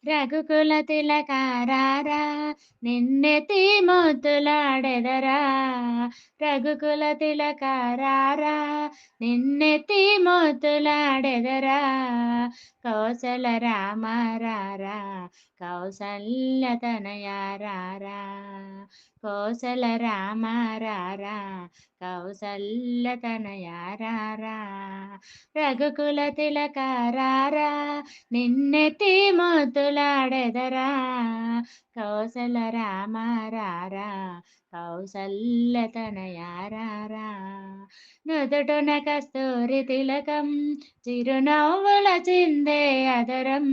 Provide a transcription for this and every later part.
రఘుకుల తిలకారారా నిన్నెత్తి ముద్దులాడెదరా. రఘుకుల తిలకారారా నిన్నెత్తి ముద్దులాడెదరా. కౌసల రామారారా కౌసల్య తనయారారా. కోసల రామారారా కౌసల్య తనయారారా. రఘుకుల తిలకారారా నిన్నెత్తి ముద్దులాడెదరా. కౌసల రామారారా కౌసల్య తనయారారా. నుదుటున కస్తూరి తిలకం చిరునవ్వుల చిందే అదరం.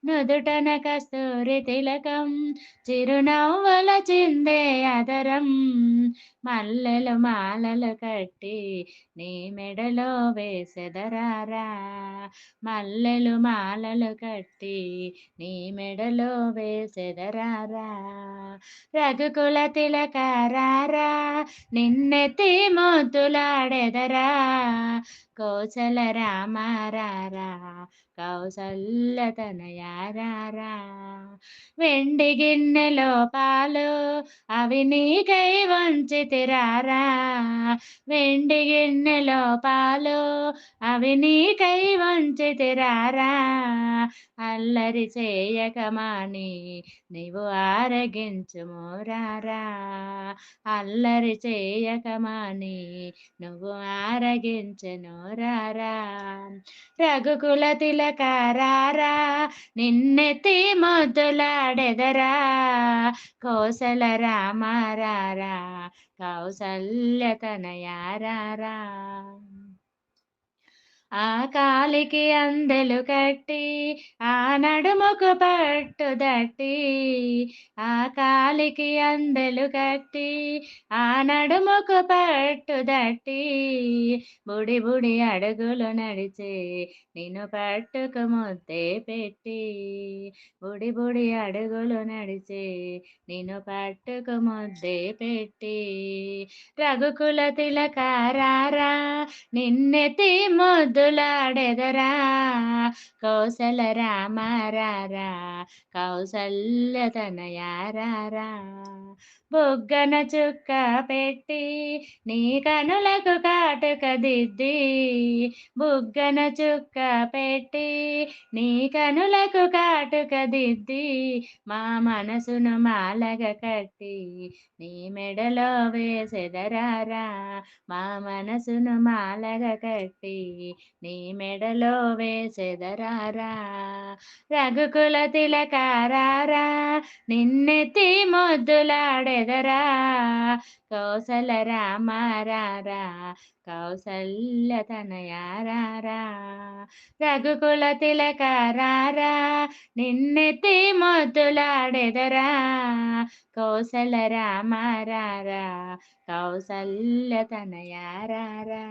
నుదుటన కస్తూరి తిలకం చిరునవ్వుల చిందే అదరం. మల్లెలు మాలలు కట్టి నీ మెడలో వేసెదరారా. మల్లెలు మాలలు కట్టి నీ మెడలో వేసెదరారా. రఘుకుల తిలకారారా నిన్నెత్తి ముద్దులాడెదరా. కౌసల రామారారా కౌసల్య తనయారారా. వెండి గిన్నెలో పాలు అవి నీకై వంచితిరారా. వెండి గిన్నెలో పాలు అవి నీకై వంచితిరారా. అల్లరి చేయకమాని నీవు ఆరగించుమోరారా. అల్లరి చేయకమాని నువ్వు ఆరగించెనోరారా. రఘుకుల తిలకారారా నిన్నెత్తి ముద్దులాడెదరా. కోసల రామారారా కౌసల్య తనయారారా. ఆ కాలికి అందెలు కట్టి ఆ నడుముకు పట్టుదట్టి. ఆ కాలికి అందెలు కట్టి ఆ నడుముకు పట్టుదట్టి. బుడి బుడి అడుగులు నడిచే నిన్ను పట్టుకు ముద్దే పెట్టి. బుడి బుడి అడుగులు నడిచే నిన్ను పట్టుకు ముద్దే పెట్టి. రఘుకుల తిలకారారా నిన్నెత్తి ముద్దులాడెదరా. కౌసల రామారారా కౌసల్య తనయారారా. బుగ్గన చుక్క పెట్టి నీ కనులకు కాటుక దిద్ది. బుగ్గన చుక్క పెట్టి నీ కనులకు కాటుక దిద్ది. మా మనసును మాలగ కట్టి నీ మెడలో వేసెదరారా. మా మనసును మాలగ కట్టి నీ మెడలో వేసెదరారా. రఘుకుల తిలకారారా నిన్నెత్తి ముద్దులాడెదరా. కౌసల రామారారా కౌసల్య తనయారారా. రఘుకుల తిలకారారా నిన్నెత్తి ముద్దులాడెదరా. కౌసల రామారారా కౌసల్య తనయారారా.